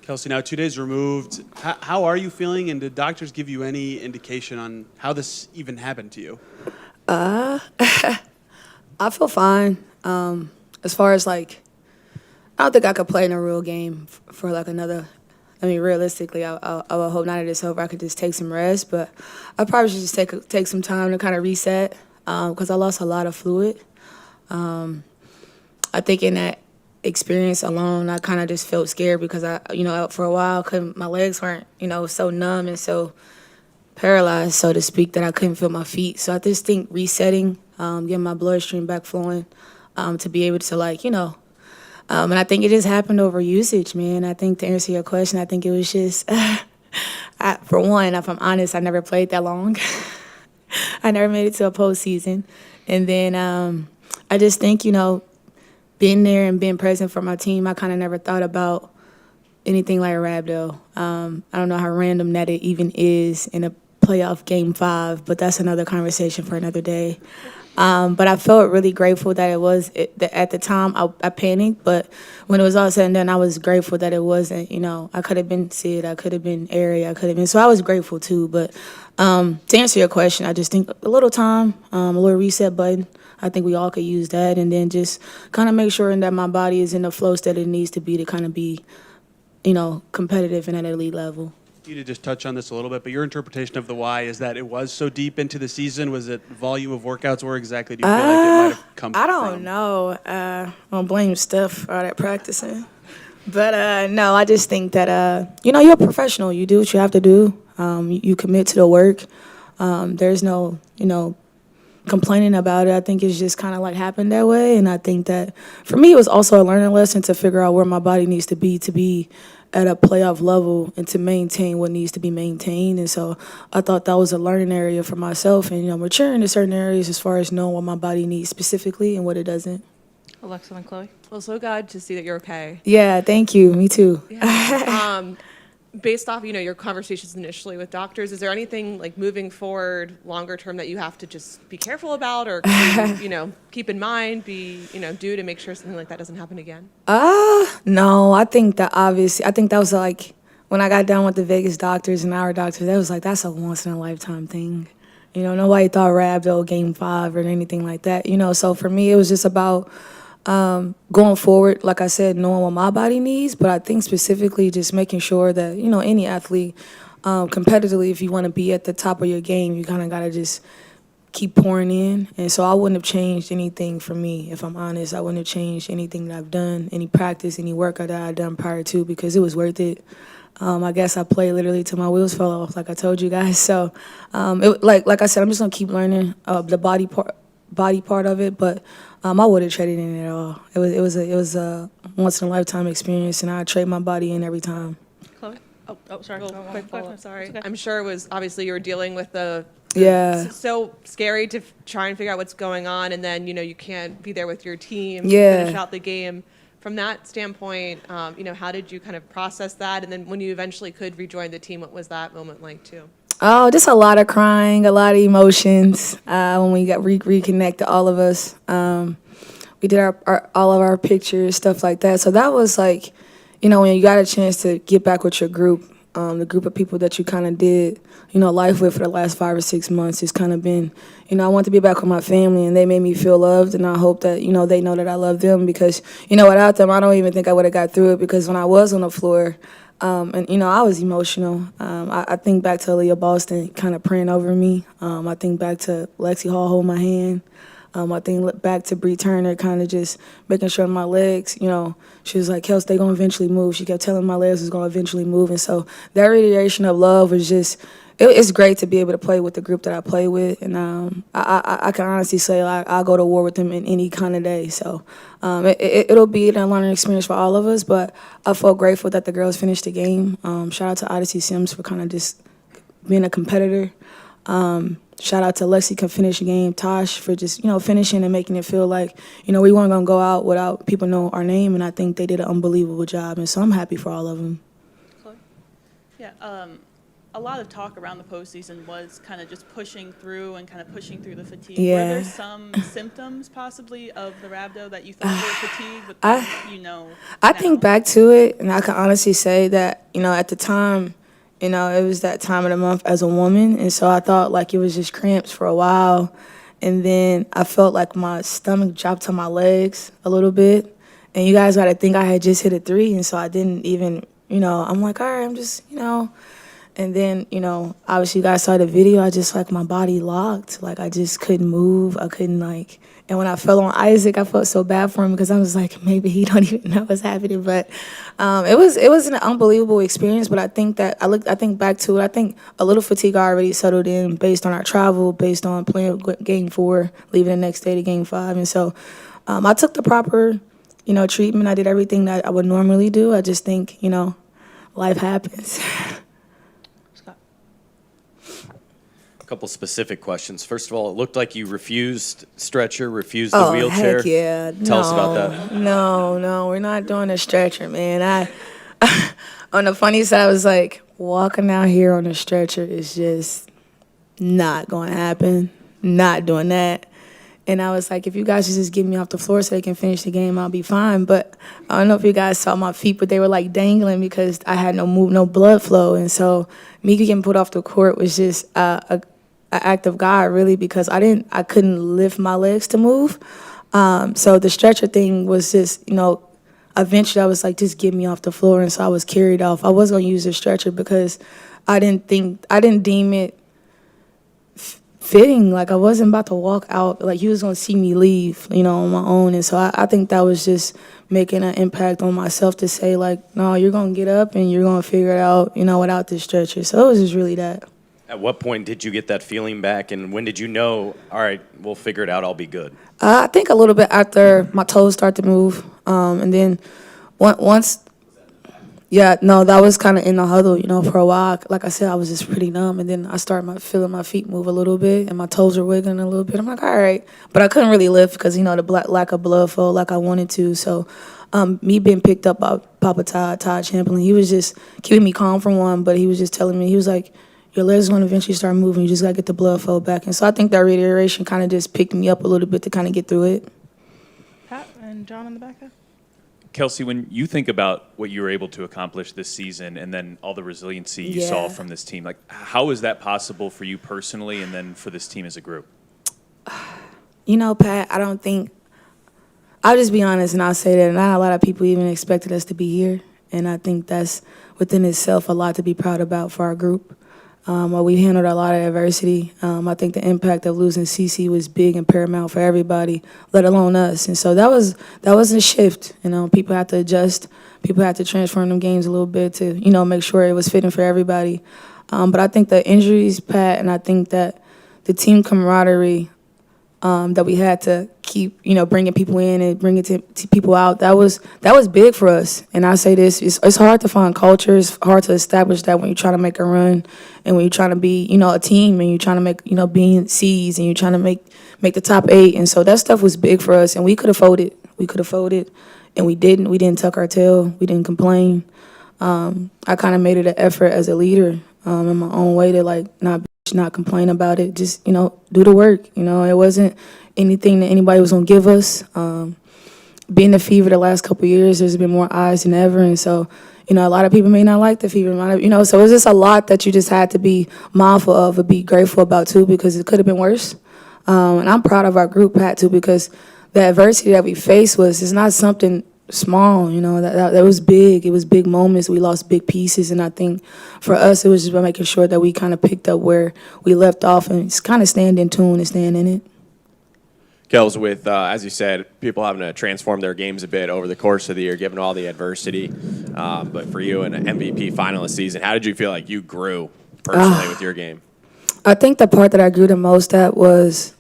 Kelsey, now 2 days removed, how are you feeling, and did doctors give you any indication on how this even happened to you? I feel fine. As far as like, I don't think I could play in a real game for like another. I mean, realistically, I would hope not that it's over. I could just take some rest, but I probably should just take some time to kind of reset because I lost a lot of fluid. I think in that experience alone, I kind of just felt scared because for a while, my legs weren't, so numb and so paralyzed, so to speak, that I couldn't feel my feet. So I just think resetting, getting my bloodstream back flowing, to be able to and I think it just happened over usage, man. I think to answer your question, I think it was just, for one, if I'm honest, I never played that long. I never made it to a postseason. And then I just think, being there and being present for my team, I kind of never thought about anything like Rhabdo. I don't know how random that it even is in a playoff Game 5, but that's another conversation for another day. But I felt really grateful that at the time I panicked, but when it was all said and done, I was grateful that it wasn't, I could have been Sid, I could have been Ari, so I was grateful too. But to answer your question, I just think a little time, a little reset button. I think we all could use that, and then just kind of make sure that my body is in the flow state it needs to be to kind of be, competitive and at an elite level. You to just touch on this a little bit, but your interpretation of the why is that it was so deep into the season. Was it volume of workouts? Where exactly do you feel like it might have come from? I don't know. I don't blame Steph for all that practicing. But no, I just think that, you're a professional. You do what you have to do. You commit to the work. There's no, complaining about it. I think it's just kind of like happened that way. And I think that for me, it was also a learning lesson to figure out where my body needs to be at a playoff level and to maintain what needs to be maintained. And so I thought that was a learning area for myself and, maturing in certain areas as far as knowing what my body needs specifically and what it doesn't. Alexa and Chloe. Well, so glad to see that you're okay. Yeah, thank you. Me too. Yeah. Based off, your conversations initially with doctors, is there anything like moving forward, longer term, that you have to just be careful about, or keep in mind, do to make sure something like that doesn't happen again? No. I think that was like when I got done with the Vegas doctors and our doctors. That was like that's a once in a lifetime thing. Nobody thought Rhabdo Game 5 or anything like that. So for me, it was just about. Going forward, like I said, knowing what my body needs, but I think specifically just making sure that, any athlete, competitively, if you want to be at the top of your game, you kind of got to just keep pouring in. And so I wouldn't have changed anything for me, if I'm honest. I wouldn't have changed anything that I've done, any practice, any workout that I've done prior to, because it was worth it. I guess I played literally till my wheels fell off, like I told you guys. So, like I said, I'm just going to keep learning the body part of it, but I would have traded in at all. It was a once in a lifetime experience, and I trade my body in every time. Chloe? Oh, sorry. Quick follow-up, sorry. Okay. I'm sure it was obviously you were dealing with the Yeah. so scary to try and figure out what's going on, and then you can't be there with your team to Yeah. finish out the game. From that standpoint, how did you kind of process that? And then when you eventually could rejoin the team, what was that moment like too? Oh, just a lot of crying, a lot of emotions when we got reconnected, all of us. We did all of our pictures, stuff like that. So that was like, when you got a chance to get back with your group, the group of people that you kind of did, life with for the last 5 or 6 months. It's kind of been, I want to be back with my family, and they made me feel loved, and I hope that, they know that I love them because, without them, I don't even think I would have got through it because when I was on the floor, I was emotional. I think back to Aaliyah Boston kind of praying over me. I think back to Lexi Hall holding my hand. I think back to Bree Turner kind of just making sure my legs, she was like, Kelsey, they going to eventually move. She kept telling my legs was going to eventually move. And so that radiation of love was just, it's great to be able to play with the group that I play with. And I can honestly say I'll go to war with them in any kind of day. So it'll be a learning experience for all of us. But I felt grateful that the girls finished the game. Shout out to Odyssey Sims for kind of just being a competitor. Shout out to Lexi can finish the game, Tosh for just, finishing and making it feel like, we weren't going to go out without people know our name, and I think they did an unbelievable job, and so I'm happy for all of them. Chloe? Yeah, a lot of talk around the postseason was kind of just pushing through and kind of pushing through the fatigue. Yeah. Were there some symptoms possibly of the rhabdo that you thought were fatigue, but I think now? back to it, and I can honestly say that, at the time, it was that time of the month as a woman, and so I thought like it was just cramps for a while, and then I felt like my stomach dropped to my legs a little bit, and you guys got to think I had just hit a 3, and so I didn't even, I'm like, all right, I'm just, and then, obviously you guys saw the video, I just like my body locked, like I just couldn't move, I couldn't like, and when I fell on Isaac, I felt so bad for him because I was like, maybe he don't even know what's happening. But it was an unbelievable experience. But I think that I think back to it. I think a little fatigue already settled in based on our travel, based on playing Game 4, leaving the next day to Game 5, and so I took the proper, treatment. I did everything that I would normally do. I just think, life happens. Scott. A couple specific questions. First of all, it looked like you refused the wheelchair. Heck yeah. Tell us about that. No, we're not doing a stretcher, man. On the funny side, I was like, walking out here on a stretcher is just not going to happen. Not doing that. And I was like, if you guys just get me off the floor so they can finish the game, I'll be fine. But I don't know if you guys saw my feet, but they were like dangling because I had no blood flow. And so me getting put off the court was just an act of God, really, because I couldn't lift my legs to move. So the stretcher thing was just, eventually I was like, just get me off the floor. And so I was carried off. I was going to use the stretcher because I didn't deem it fitting. Like I wasn't about to walk out, like he was going to see me leave, on my own. And so I think that was just making an impact on myself to say like, no, you're going to get up and you're going to figure it out, without this stretcher. So it was just really that. At what point did you get that feeling back, and when did you know, all right, we'll figure it out, I'll be good? I think a little bit after my toes start to move. And then once, that was kind of in the huddle, for a while. Like I said, I was just pretty numb. And then I started feeling my feet move a little bit, and my toes were wiggling a little bit. I'm like, all right. But I couldn't really lift because, the lack of blood flow like I wanted to. So me being picked up by Papa Todd Chamberlain, he was just keeping me calm for one, but he was just telling me, he was like, your legs are going to eventually start moving. You just got to get the blood flow back. And so I think that reiteration kind of just picked me up a little bit to kind of get through it. Pat and John in the back there. Kelsey, when you think about what you were able to accomplish this season and then all the resiliency you saw from this team, like how is that possible for you personally and then for this team as a group? Pat, I'll just be honest and I'll say that not a lot of people even expected us to be here. And I think that's within itself a lot to be proud about for our group. We handled a lot of adversity. I think the impact of losing CC was big and paramount for everybody, let alone us. And so that was a shift. People had to adjust. People had to transform them games a little bit to, make sure it was fitting for everybody. But I think the injuries, Pat, and I think that the team camaraderie that we had to keep, bringing people in and bringing people out. That was big for us. And I say this: it's hard to find culture. It's hard to establish that when you're trying to make a run, and when you're trying to be, a team, and you're trying to make, being C's, and you're trying to make the top 8. And so that stuff was big for us. And we could have folded. And we didn't. We didn't tuck our tail. We didn't complain. I kind of made it an effort as a leader in my own way to not complain about it, just, do the work. It wasn't anything that anybody was going to give us. Being the Fever the last couple of years, there's been more eyes than ever. And so, a lot of people may not like the Fever. So it's just a lot that you just had to be mindful of and be grateful about, too, because it could have been worse. And I'm proud of our group, Pat, too, because the adversity that we faced is not something small, that was big. It was big moments. We lost big pieces, and I think for us it was just about making sure that we kind of picked up where we left off and just kind of stand in tune and stand in it. Kels, with, as you said, people having to transform their games a bit over the course of the year, given all the adversity. But for you in an MVP finalist season, how did you feel like you grew personally with your game? I think the part that I grew the most at was,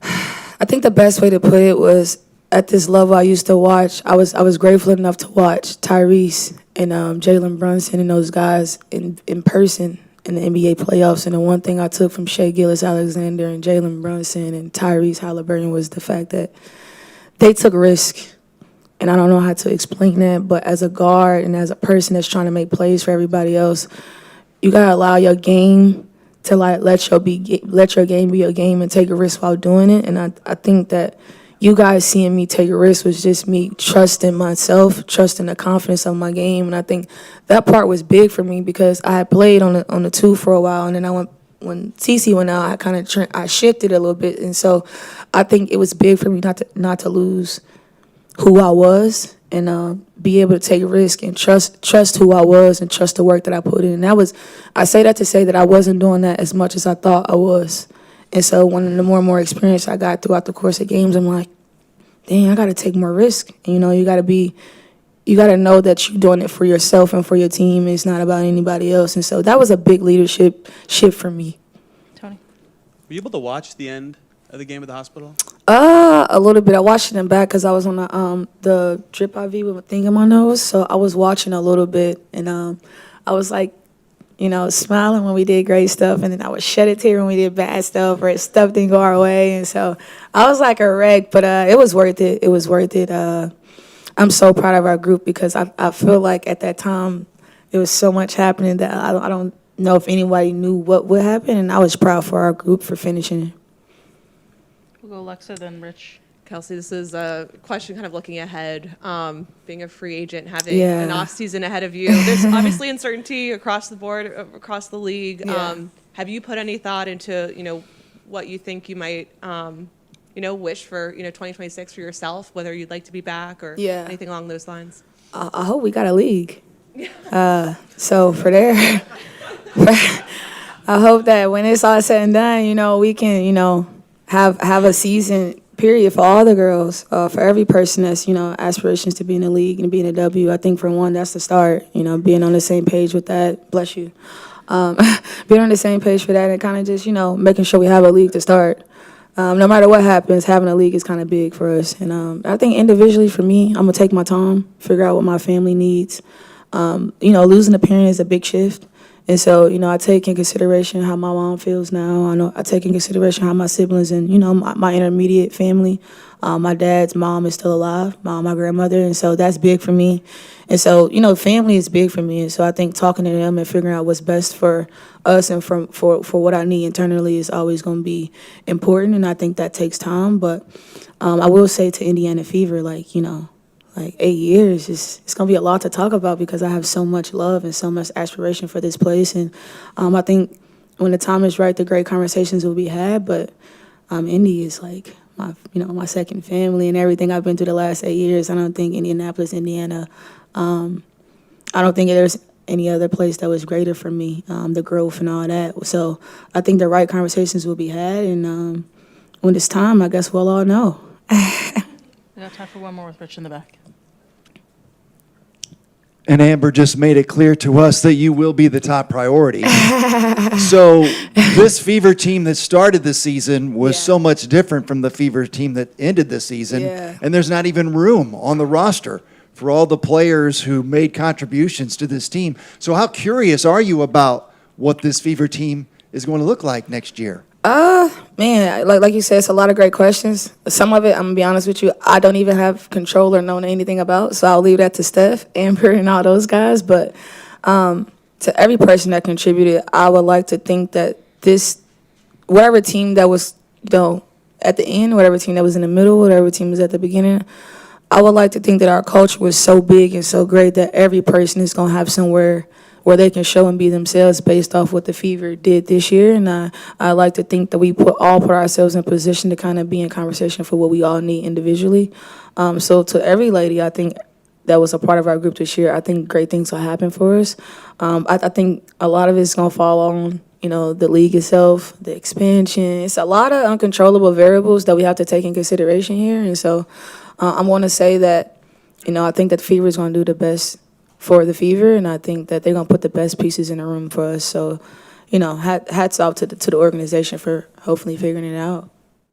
I think the best way to put it was, at this level I used to watch, I was grateful enough to watch Tyrese and Jalen Brunson and those guys in person in the NBA playoffs. And the one thing I took from Shai Gilgeous-Alexander and Jalen Brunson and Tyrese Halliburton was the fact that they took risk. And I don't know how to explain that, but as a guard and as a person that's trying to make plays for everybody else, you gotta allow your game to like let your game be your game and take a risk while doing it. And I think that you guys seeing me take a risk was just me trusting myself, trusting the confidence of my game. And I think that part was big for me because I had played on the 2 for a while, and then when TC went out, I shifted a little bit. And so I think it was big for me not to lose who I was and be able to take a risk and trust who I was and trust the work that I put in. And I say that to say that I wasn't doing that as much as I thought I was. And so when the more and more experience I got throughout the course of games, I'm like, dang, I got to take more risk. And, you got to know that you're doing it for yourself and for your team. It's not about anybody else. And so that was a big leadership shift for me. Tony? Were you able to watch the end of the game at the hospital? A little bit. I watched it in back because I was on the drip IV with a thing in my nose. So I was watching a little bit, and I was like, smiling when we did great stuff, and then I would shed a tear when we did bad stuff or stuff didn't go our way. And so I was like a wreck, but it was worth it. It was worth it. I'm so proud of our group because I feel like at that time there was so much happening that I don't know if anybody knew what would happen, and I was proud for our group for finishing. We'll go Alexa, then Rich. Kelsey, this is a question kind of looking ahead, being a free agent, having Yeah. an off season ahead of you. There's obviously uncertainty across the board, across the league. Yeah. Have you put any thought into, what you think you might, wish for, 2026 for yourself, whether you'd like to be back or Yeah. anything along those lines? I hope we got a league. So for there, I hope that when it's all said and done, we can, have a season period for all the girls, for every person that's, aspirations to be in the league and be in the W. I think for one, that's the start, being on the same page with that. Bless you. Being on the same page for that and kind of just, making sure we have a league to start. No matter what happens, having a league is kind of big for us. And I think individually for me, I'm going to take my time, figure out what my family needs. Losing a parent is a big shift. And so, I take in consideration how my mom feels now. I take in consideration how my siblings and, my intermediate family, my dad's mom is still alive, my grandmother. And so that's big for me. And so, family is big for me. And so I think talking to them and figuring out what's best for us and for what I need internally is always going to be important. And I think that takes time. But I will say to Indiana Fever, like 8 years, it's going to be a lot to talk about because I have so much love and so much aspiration for this place. And I think when the time is right, the great conversations will be had. But Indy is like my second family and everything I've been through the last 8 years. I don't think Indianapolis, Indiana, I don't think there's any other place that was greater for me, the growth and all that. So I think the right conversations will be had. And when it's time, I guess we'll all know. We got time for one more with Rich in the back. And Amber just made it clear to us that you will be the top priority. So this Fever team that started the season was so much different from the Fever team that ended the season. Yeah. And there's not even room on the roster for all the players who made contributions to this team. So how curious are you about what this Fever team is going to look like next year? Man, like you said, it's a lot of great questions. Some of it, I'm going to be honest with you, I don't even have control or know anything about, so I'll leave that to Steph, Amber, and all those guys. But to every person that contributed, I would like to think that whatever team that was, at the end, whatever team that was in the middle, whatever team was at the beginning, I would like to think that our culture was so big and so great that every person is going to have somewhere where they can show and be themselves based off what the Fever did this year. And I like to think that we put ourselves in position to kind of be in conversation for what we all need individually. So to every lady, I think that was a part of our group this year, I think great things will happen for us. I think a lot of it's going to fall on, the league itself, the expansion. It's a lot of uncontrollable variables that we have to take in consideration here. And so I'm going to say that, I think that the Fever is going to do the best for the Fever, and I think that they're going to put the best pieces in the room for us. So, hats off to the organization for hopefully figuring it out.